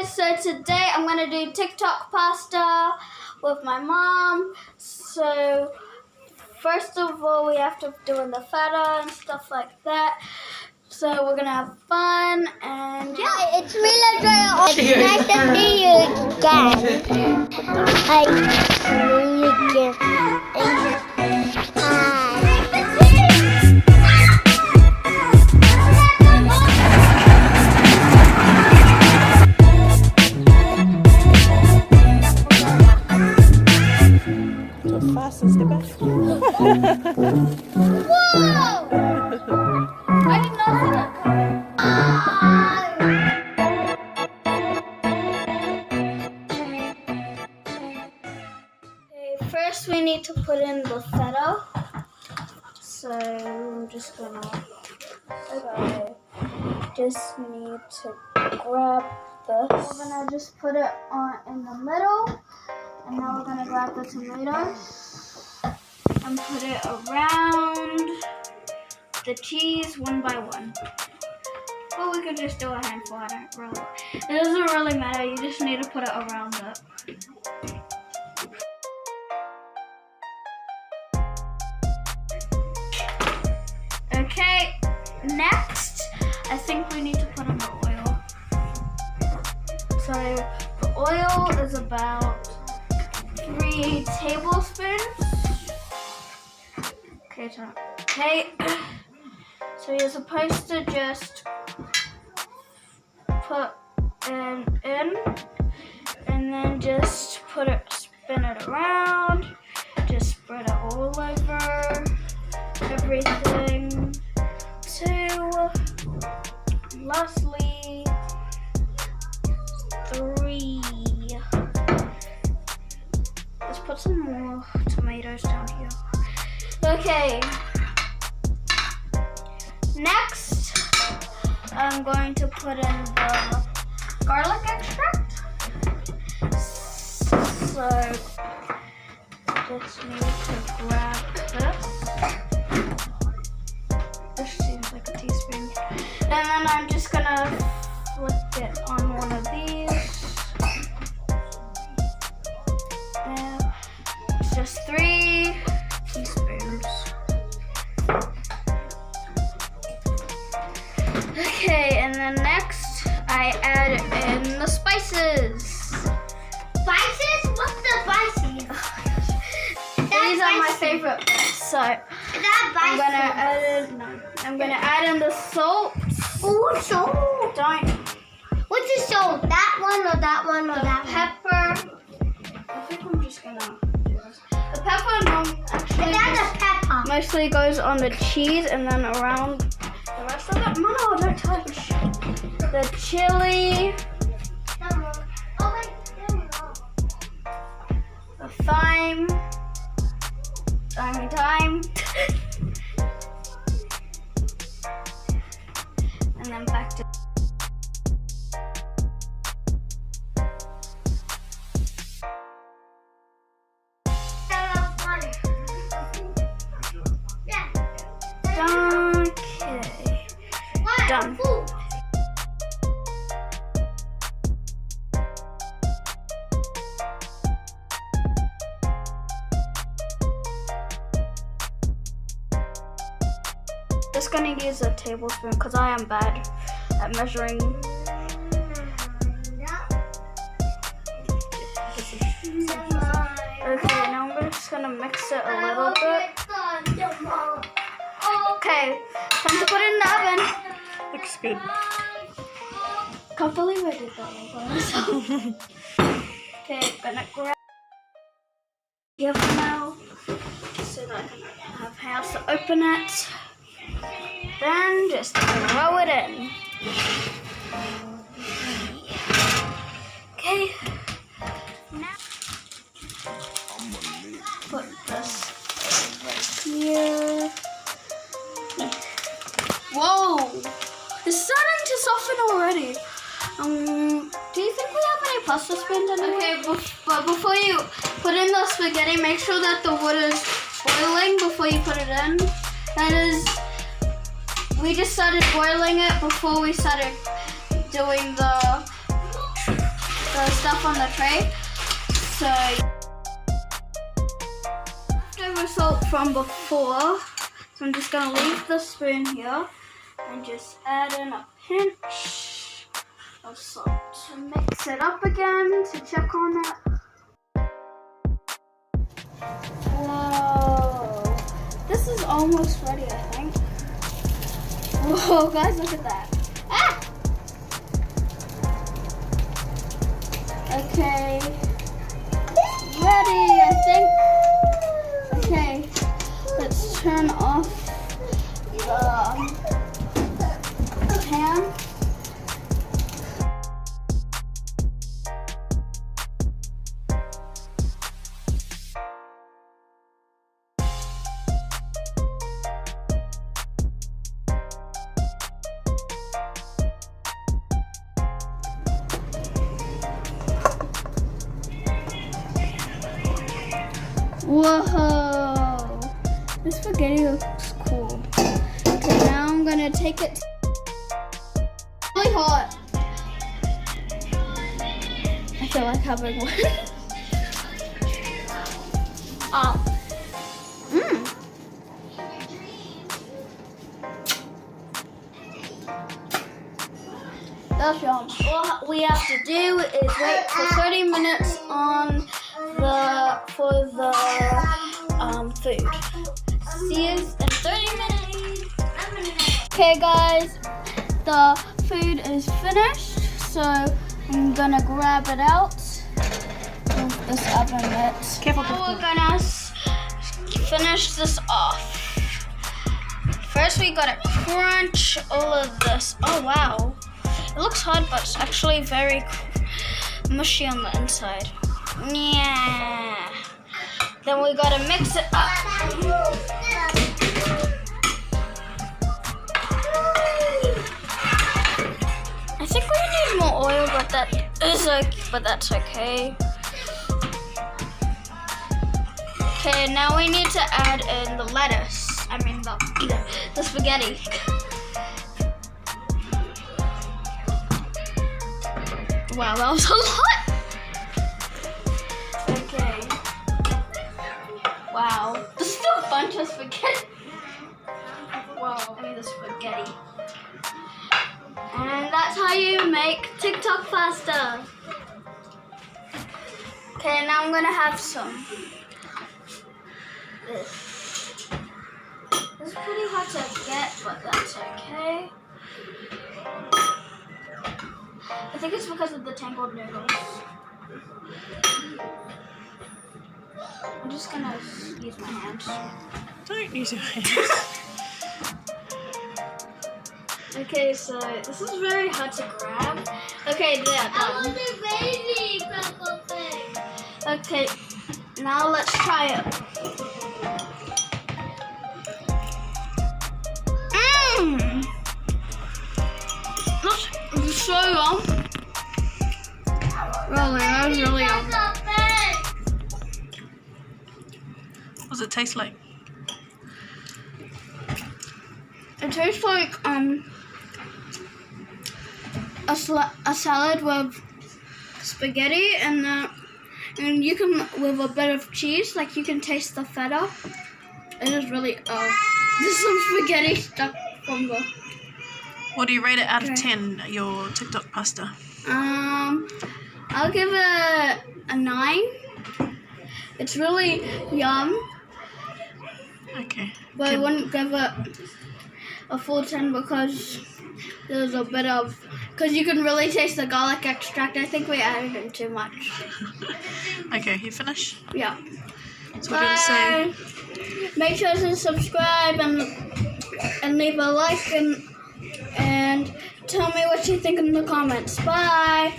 guys, so today I'm going to do TikTok pasta with my mom. So first of all, we have to do in the feta and stuff like that. So we're going to have fun and yeah. Hi, it's me, Ladrea. It's nice to see you again. Hi. The fast is the best. Whoa! I did not see that coming. Okay, first we need to put in the feta. So I'm just gonna, just need to grab this. We're gonna just put it on in the middle. And now we're gonna grab the tomatoes and put it around the cheese one by one. Or we could just do a handful. I don't really. It doesn't really matter. You just need to put it around it. Okay. Next, I think we need to put in the oil. So the oil is about 3 tablespoons. Okay, so you're supposed to just put in and then just spin it around, just spread it all over everything to lastly 3. Let's put some more tomatoes down here. Okay. Next, I'm going to put in the garlic extract. So, just need to grab this. This seems like a teaspoon. And then I'm just gonna flip it on one of these. Just 3 teaspoons. Okay, and then next I add in the spices. Spices? What's the spices? These are my favorite ones. So I'm gonna add in the salt. Oh, salt. Don't. What's the salt? That one or that one or that Pepper. I think I'm just gonna do this. The pepper actually That's a pepper. mostly goes on the cheese and then around the rest of it. No, don't touch. The chilli, the thyme, thyme, and then back to. Okay, done. Just gonna use a tablespoon because I am bad at measuring. Okay, now I'm just gonna mix it a little bit. Okay, time to put it in the oven. Looks good. Can't believe I did that all by myself. Okay, gonna grab here for now so that I can have hands to open it. Then just throw it in. Okay, now put this over here. Whoa, it's starting to soften already. Do you think we have any pasta spoons anywhere? Okay, but before you put in the spaghetti, make sure that the water is boiling before you put it in. That is, we just started boiling it before we started doing the the stuff on the tray. So leftover salt from before. So I'm just gonna leave the spoon here and just add in a pinch of salt. And mix it up again to check on it. Whoa, this is almost ready, I think. Whoa, guys, look at that. Ah! Okay, ready, I think. Okay, let's turn off the pan. Whoa, this spaghetti looks cool. Okay, now I'm gonna take it. Really hot. I feel like having one. Oh. That's yum. What we have to do is wait for 30 minutes on for the food. See you in 30 minutes. Okay guys, the food is finished, so I'm gonna grab it out of this oven mitt. Careful. Now we're gonna finish this off. First we gotta crunch all of this. Oh wow, it looks hot, but it's actually very mushy on the inside. Yeah. Then we gotta mix it up. I think we need more oil, but that's okay. Okay, now we need to add in the lettuce. I mean the spaghetti. Wow, that was a lot. Okay. Wow. This is a bunch of spaghetti. Wow, I mean the spaghetti. And that's how you make TikTok pasta. Okay, now I'm gonna have some. This is pretty hard to get, but that's okay. I think it's because of the tangled noodles. I'm just gonna use my hands. Don't use your hands. Okay, so this is very hard to grab. Okay, there, done. Okay, now let's try it. That's so yum. Really, that was really yum. What does it taste like? It tastes like a salad with spaghetti and you can with a bit of cheese. Like you can taste the feta. It is really there's some spaghetti stuck from the. What do you rate it out of 10? Your TikTok pasta? I'll give it a 9. It's really yum. Okay. But I wouldn't give it a full 10 because there's a bit of, because you can really taste the garlic extract. I think we added in too much. Okay, you finish? Yeah. So what do you say? Make sure to subscribe and leave a like and tell me what you think in the comments. Bye.